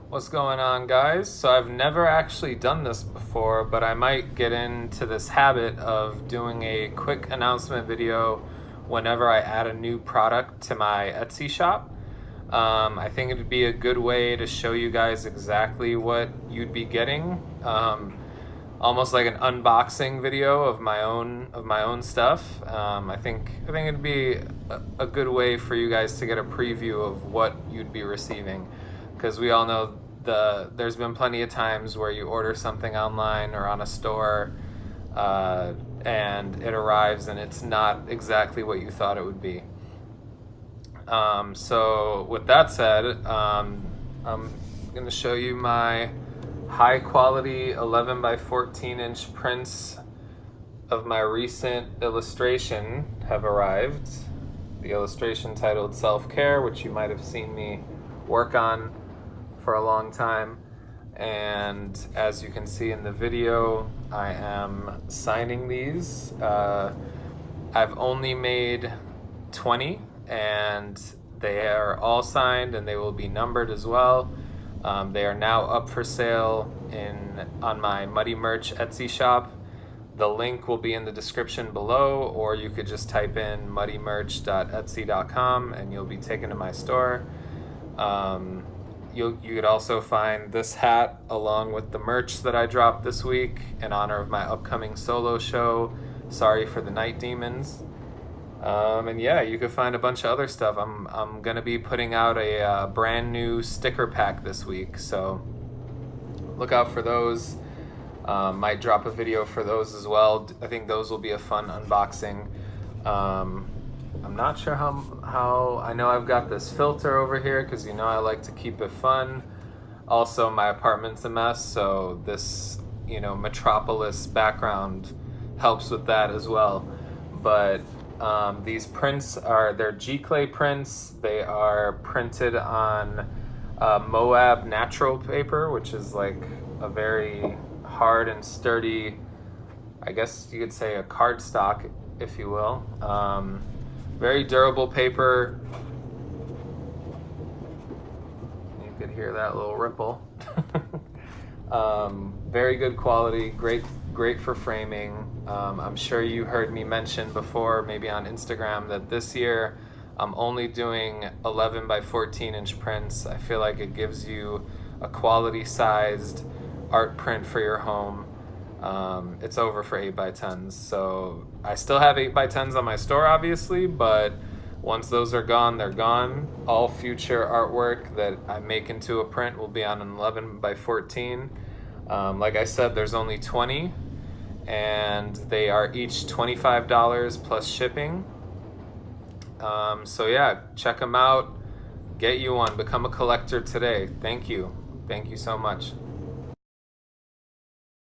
What's going on, guys? So I've never actually done this before, but I might get into this habit of doing a quick announcement video whenever I add a new product to my Etsy shop. I think it'd be a good way to show you guys exactly what you'd be getting, almost like an unboxing video of my own stuff. I think it'd be a good way for you guys to get a preview of what you'd be receiving, because we all know there's been plenty of times where you order something online or on a store, and it arrives and it's not exactly what you thought it would be. So with that said, I'm going to show you my high quality 11 by 14 inch prints of my recent illustration have arrived. The illustration titled Self-Care, which you might have seen me work on for a long time. And as you can see in the video, I am signing these. I've only made 20, and they are all signed and they will be numbered as well. They are now up for sale on my Muddy Merch Etsy shop. The link will be in the description below, or you could just type in muddymerch.etsy.com and you'll be taken to my store. You could also find this hat along with the merch that I dropped this week in honor of my upcoming solo show, Sorry for the Night Demons. And yeah, you could find a bunch of other stuff. I'm gonna be putting out a brand new sticker pack this week, so look out for those. Might drop a video for those as well. I think those will be a fun unboxing. I'm not sure how I know I've got this filter over here because I like to keep it fun. Also, my apartment's a mess, so this metropolis background helps with that as well. But these prints they're Giclee prints. They are printed on Moab natural paper, which is like a very hard and sturdy, I guess you could say a cardstock, if you will. Very durable paper. You could hear that little ripple. Very good quality, great for framing. I'm sure you heard me mention before, maybe on Instagram, that this year I'm only doing 11 by 14 inch prints. I feel like it gives you a quality sized art print for your home. It's over for 8 by 10s, so I still have 8 by 10s on my store, obviously, but once those are gone, they're gone. All future artwork that I make into a print will be on an 11 by 14. Like I said, there's only 20, and they are each $25 plus shipping. So yeah, check them out, get you one, become a collector today. Thank you so much.